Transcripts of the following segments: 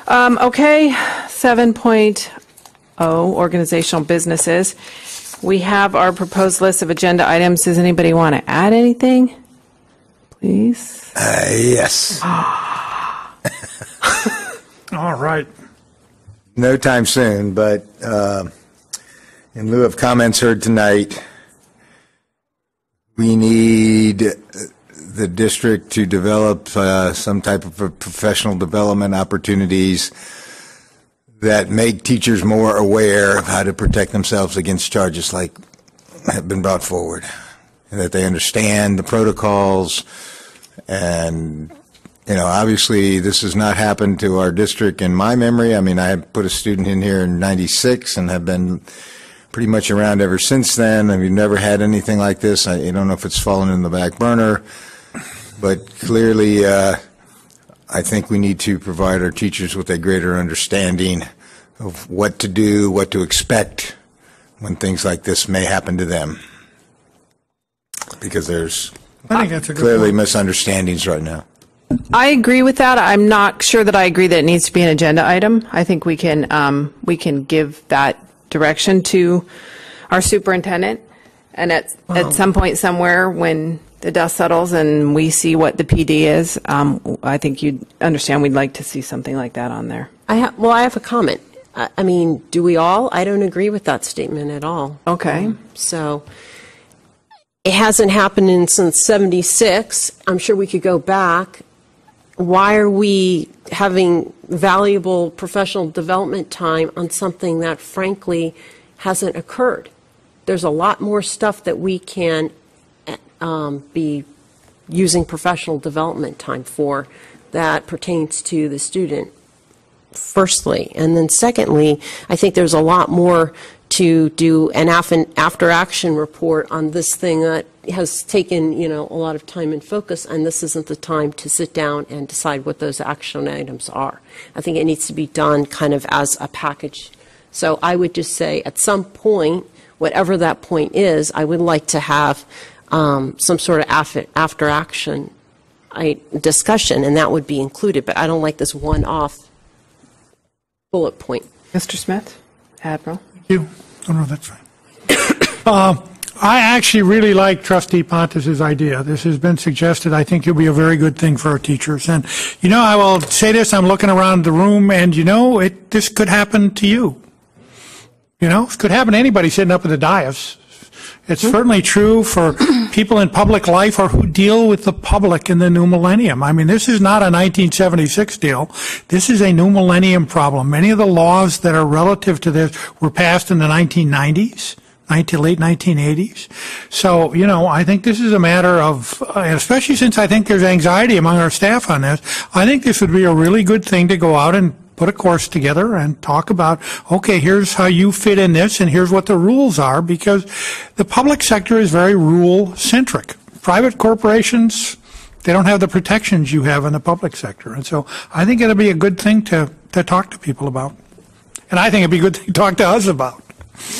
Okay, 7.0, organizational businesses. We have our proposed list of agenda items. Does anybody want to add anything? Please. Yes. All right. No time soon, but in lieu of comments heard tonight, we need the district to develop some type of professional development opportunities that make teachers more aware of how to protect themselves against charges like have been brought forward, and that they understand the protocols. And, you know, obviously this has not happened to our district in my memory. I mean, I put a student in here in '96 and have been pretty much around ever since then. I mean, we've never had anything like this. I don't know if it's fallen in the back burner, but clearly I think we need to provide our teachers with a greater understanding of what to do, what to expect when things like this may happen to them. Because there's clearly misunderstandings right now. I agree with that. I'm not sure that I agree that it needs to be an agenda item. I think we can give that direction to our superintendent, and at some point somewhere when the dust settles and we see what the PD is, I think you'd understand we'd like to see something like that on there. I have a comment. I mean, do we all? I don't agree with that statement at all. Okay. So it hasn't happened since '76. I'm sure we could go back. Why are we having valuable professional development time on something that frankly hasn't occurred? There's a lot more stuff that we can be using professional development time for that pertains to the student, firstly. And then secondly, I think there's a lot more to do an after-action report on this thing that has taken, you know, a lot of time and focus, and this isn't the time to sit down and decide what those action items are. I think it needs to be done kind of as a package. So I would just say at some point, whatever that point is, I would like to have some sort of after-action discussion, and that would be included, but I don't like this one-off bullet point. Mr. Smith, Admiral. You? Oh, no, that's fine. I actually really like Trustee Pontus's idea. This has been suggested. I think it'll be a very good thing for our teachers. And, you know, I will say this. I'm looking around the room, and, you know, this could happen to you. You know, it could happen to anybody sitting up at the dais. It's certainly true for people in public life or who deal with the public in the new millennium. I mean, this is not a 1976 deal. This is a new millennium problem. Many of the laws that are relative to this were passed in the 1990s, late 1980s. So, you know, I think this is a matter of, especially since I think there's anxiety among our staff on this, I think this would be a really good thing to go out and put a course together and talk about, okay, here's how you fit in this and here's what the rules are, because the public sector is very rule-centric. Private corporations, they don't have the protections you have in the public sector. And so I think it'll be a good thing to talk to people about. And I think it'd be a good thing to talk to us about.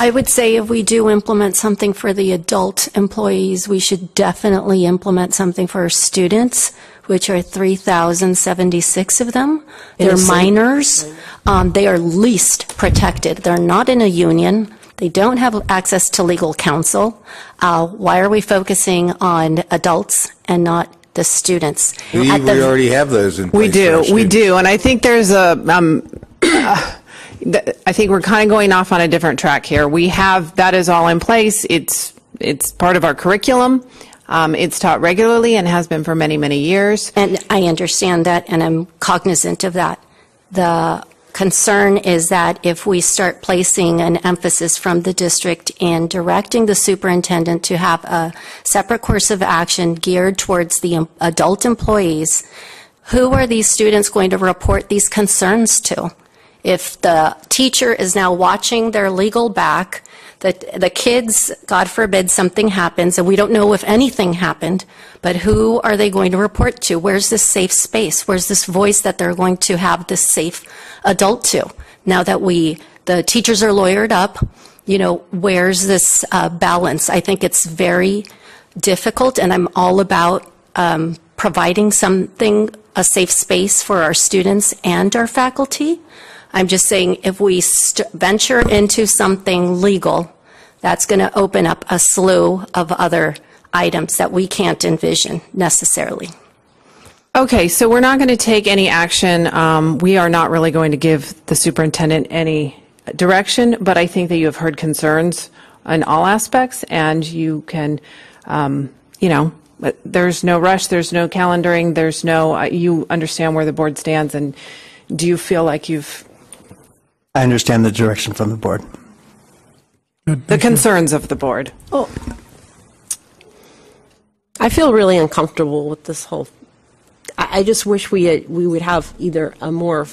I would say if we do implement something for the adult employees, we should definitely implement something for our students, which are 3,076 of them. They're minors. They are least protected. They're not in a union. They don't have access to legal counsel. Why are we focusing on adults and not the students? We already have those in place. We do. And I think there's I think we're kind of going off on a different track here. We have, that is all in place. It's part of our curriculum. It's taught regularly and has been for many, many years. And I understand that, and I'm cognizant of that. The concern is that if we start placing an emphasis from the district in directing the superintendent to have a separate course of action geared towards the adult employees, who are these students going to report these concerns to? If the teacher is now watching their legal back, the kids, God forbid, something happens, and we don't know if anything happened, but who are they going to report to? Where's this safe space? Where's this voice that they're going to have this safe adult to? Now that the teachers are lawyered up, you know, where's this balance? I think it's very difficult, and I'm all about providing something, a safe space for our students and our faculty. I'm just saying if we venture into something legal, that's going to open up a slew of other items that we can't envision necessarily. Okay, so we're not going to take any action. We are not really going to give the superintendent any direction, but I think that you have heard concerns in all aspects, and you can, there's no rush, there's no calendaring, there's no, you understand where the board stands, and do you feel like I understand the direction from the board. the concerns of the board? Oh, I feel really uncomfortable with this whole. I just wish we would have either a more.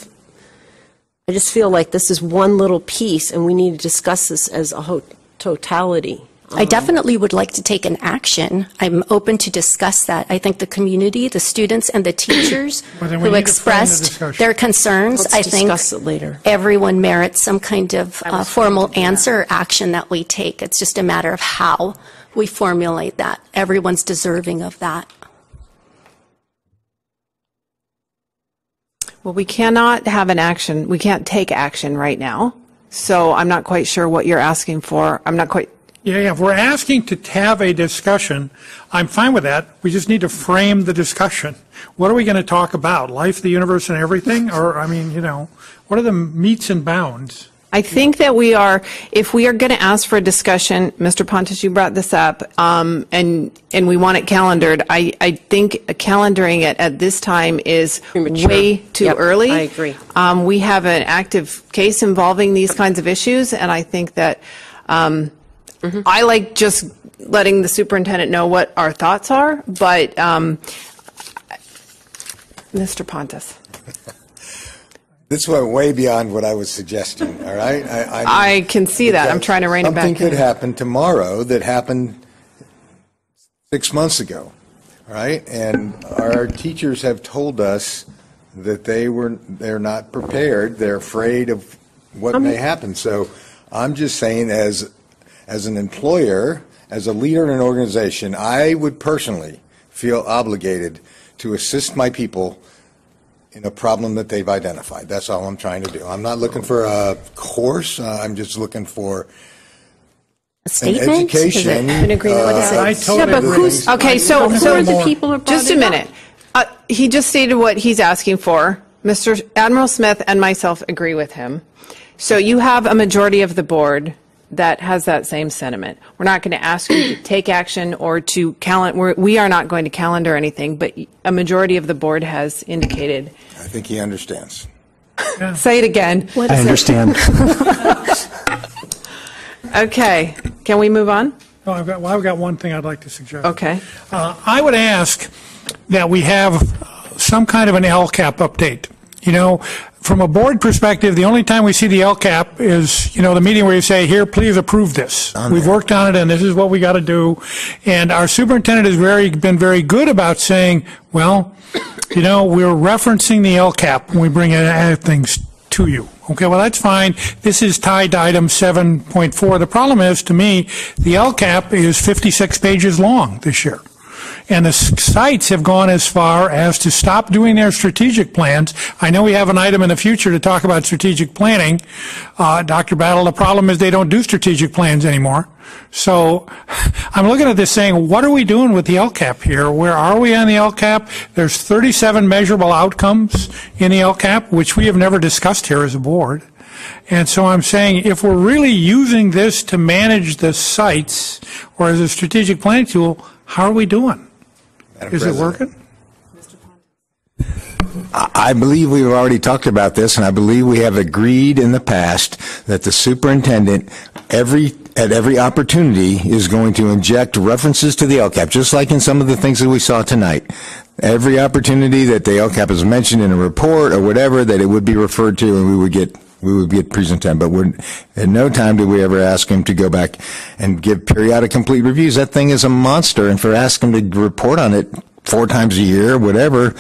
I just feel like this is one little piece, and we need to discuss this as a totality. I definitely would like to take an action. I'm open to discuss that. I think the community, the students, and the teachers Well, then we who need to frame the expressed discussion. their concerns, Let's I think discuss it later. everyone merits some kind of formal answer or action that we take. It's just a matter of how we formulate that. Everyone's deserving of that. Well, we cannot have an action. We can't take action right now. So I'm not quite sure what you're asking for. I'm not quite. Yeah, if we're asking to have a discussion, I'm fine with that. We just need to frame the discussion. What are we going to talk about? Life, the universe, and everything? Or, what are the metes and bounds? I think that if we are going to ask for a discussion, Mr. Pontus, you brought this up, and we want it calendared. I think calendaring it at this time is Premature. way too Yep, early. I agree. We have an active case involving these kinds of issues, and I think that I like just letting the superintendent know what our thoughts are, but Mr. Pontus. This went way beyond what I was suggesting, all right? I can see that. I'm trying to rein it back Something could in. happen tomorrow that happened 6 months ago, all right? And our teachers have told us that they're not prepared. They're afraid of what may happen. So I'm just saying, as an employer, as a leader in an organization, I would personally feel obligated to assist my people in a problem that they've identified. That's all I'm trying to do. I'm not looking for a course. I'm just looking for A statement? an education. An agreement with I it? totally Yeah, but agree. who's- Okay, so Who are the people who brought just a it up? minute. He just stated what he's asking for. Mr. Admiral Smith and myself agree with him. So you have a majority of the board that has that same sentiment. We're not going to ask you to take action or to we are not going to calendar anything, but a majority of the board has indicated. I think he understands. Say it again. I understand. Okay. Can we move on? Oh, I've got one thing I'd like to suggest. Okay. I would ask that we have some kind of an LCAP update. From a board perspective, the only time we see the LCAP is, the meeting where you say, here, please approve this. We've worked on it, and this is what we got to do. And our superintendent has been very good about saying, well, we're referencing the LCAP when we bring things to you. Okay, well, that's fine. This is tied to item 7.4. The problem is, to me, the LCAP is 56 pages long this year. And the sites have gone as far as to stop doing their strategic plans. I know we have an item in the future to talk about strategic planning. Dr. Battle, the problem is they don't do strategic plans anymore. So I'm looking at this saying, what are we doing with the LCAP here? Where are we on the LCAP? There's 37 measurable outcomes in the LCAP, which we have never discussed here as a board. And so I'm saying, if we're really using this to manage the sites or as a strategic planning tool, how are we doing? Is it working? I believe we've already talked about this, and I believe we have agreed in the past that the superintendent, at every opportunity, is going to inject references to the LCAP, just like in some of the things that we saw tonight. Every opportunity that the LCAP is mentioned in a report or whatever, that it would be referred to, and we would get presented. But at no time did we ever ask him to go back and give periodic complete reviews. That thing is a monster, and for asking him to report on it 4 times a year, whatever,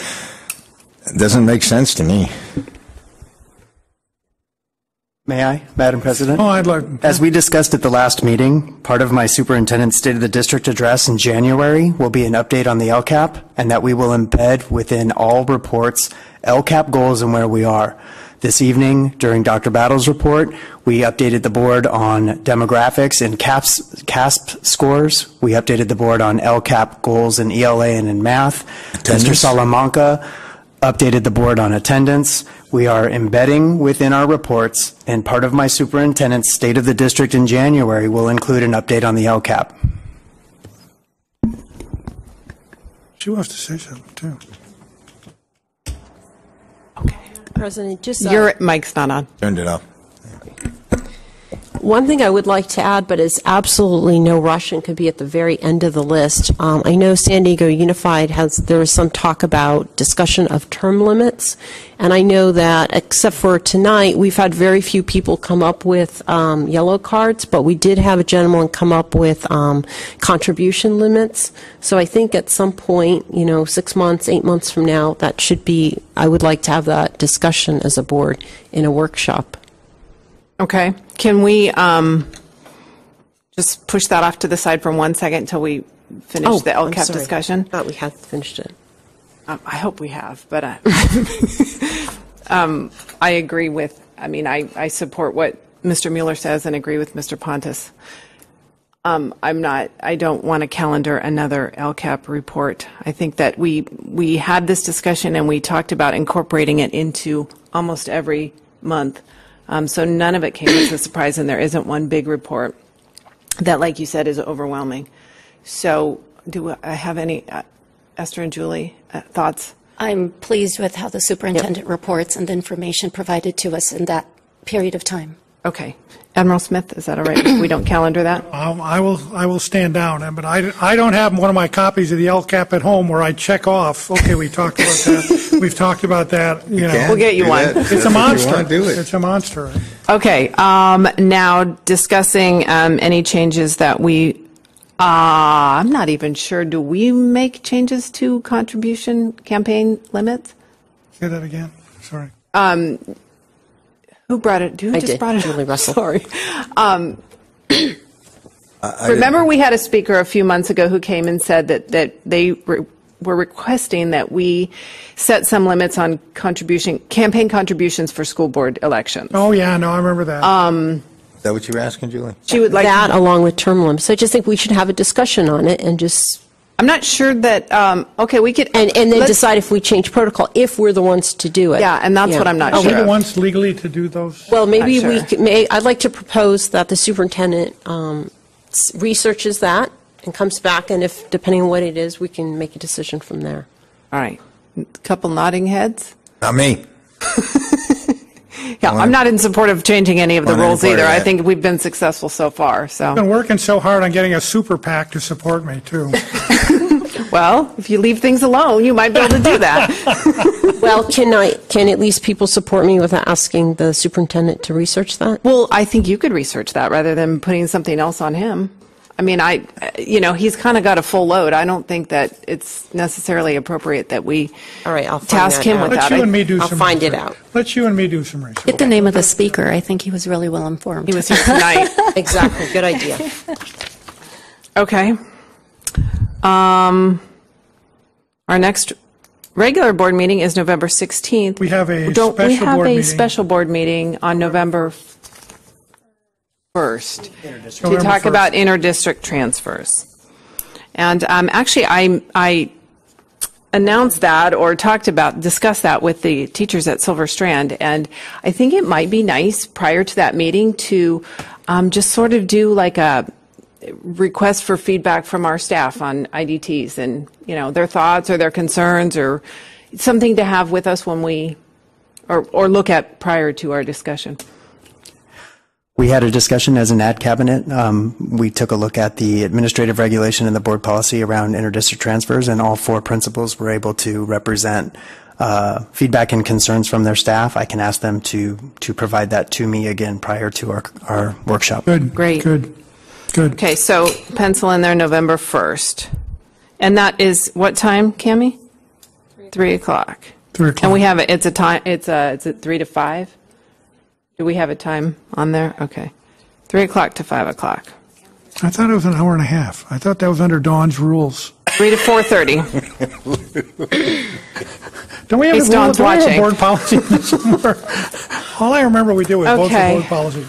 it doesn't make sense to me. May I, Madam President? Oh, I'd like, As we discussed at the last meeting, part of my superintendent's State of the District address in January will be an update on the LCAP, and that we will embed within all reports LCAP goals and where we are. This evening, during Dr. Battle's report, we updated the board on demographics and CASP scores. We updated the board on LCAP goals in ELA and in math. Attendance. Mr. Salamanca updated the board on attendance. We are embedding within our reports, and part of my superintendent's State of the District in January will include an update on the LCAP. she wants to say something, too. President, just Your mic's not on. Turned it off. one thing I would like to add, but is absolutely no rush and could be at the very end of the list. I know San Diego Unified there was some talk about discussion of term limits, and I know that except for tonight, we've had very few people come up with yellow cards, but we did have a gentleman come up with contribution limits. So I think at some point, 6 months, 8 months from now, that should be, I would like to have that discussion as a board in a workshop. Okay. Can we just push that off to the side for 1 second until we finish the I'm LCAP sorry. discussion? I thought we had finished it. I hope we have, but I agree with, I support what Mr. Mueller says and agree with Mr. Pontus. I don't want to calendar another LCAP report. I think that we had this discussion and we talked about incorporating it into almost every month. So none of it came as a surprise, and there isn't one big report that, like you said, is overwhelming. So do I have any, Esther and Julie, thoughts? I'm pleased with how the superintendent reports and the information provided to us in that period of time. Okay. Admiral Smith, is that all right if we don't calendar that? I will stand down, but I don't have one of my copies of the LCAP at home where I check off, okay, we talked about that, we've talked about that, We'll get you Do one. that. It's If a you monster. want, do it. It's a monster. Okay. Now discussing any changes that I'm not even sure. Do we make changes to contribution campaign limits? Say that again, sorry. Who brought it? Who I just did, brought it? Julie Russell. Sorry. Remember, we had a speaker a few months ago who came and said that they were requesting that we set some limits on campaign contributions for school board elections. Oh, yeah, no, I remember that. Is that what you were asking, Julie? She would like That along with term limits. So I just think we should have a discussion on it and just, I'm not sure that. Okay, we could and then let's- decide if we change protocol, if we're the ones to do it. Yeah, and that's what I'm not Are we sure the of. ones legally to do those? Well, maybe Not we sure. could, I'd like to propose that the superintendent researches that and comes back, and if, depending on what it is, we can make a decision from there. All right. Couple nodding heads. Not me. Yeah, I'm not in support of changing any of the Want any rules part of either. I that. think we've been successful so far. So, I've been working so hard on getting a super PAC to support me, too. well, if you leave things alone, you might be able to do that. Well, can at least people support me without asking the superintendent to research that? Well, I think you could research that rather than putting something else on him. I mean, he's kind of got a full load. I don't think that it's necessarily appropriate that we All right, I'll find task that him out. with Let that. you and me do I'll some find it research. out. Let you and me do some research. Get the name of the speaker. I think he was really well informed. He was here tonight. Exactly, good idea. Okay. Our next regular board meeting is November 16th. We have a Don't we special have board a meeting. special board meeting on November 1st to November talk 1st. about interdistrict transfers? And actually, I announced that or discussed that with the teachers at Silver Strand, and I think it might be nice prior to that meeting to just sort of do like a request for feedback from our staff on IDTs and, their thoughts or their concerns or something to have with us when we, or look at prior to our discussion. We had a discussion as an ad cabinet. We took a look at the administrative regulation and the board policy around interdistrict transfers, and all four principals were able to represent feedback and concerns from their staff. I can ask them to provide that to me again prior to our workshop. Good. Great. Good. Okay, so pencil in there November 1st. And that is what time, Cammie? 3 o'clock. 3 o'clock. And we have it's a time, it's at 3 to 5? Do we have a time on there? Okay. 3 o'clock to 5 o'clock. I thought it was an hour and a half. I thought that was under Dawn's rules. 3 to 4:30. Don't we have, Case a, Dawn's don't we have a watching. board policy somewhere? All I remember we did was vote for Okay. board policy.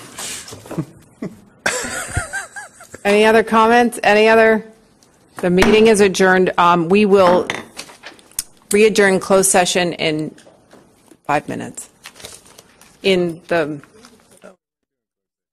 Any other comments? The meeting is adjourned. We will re-adjourn closed session in 5 minutes in the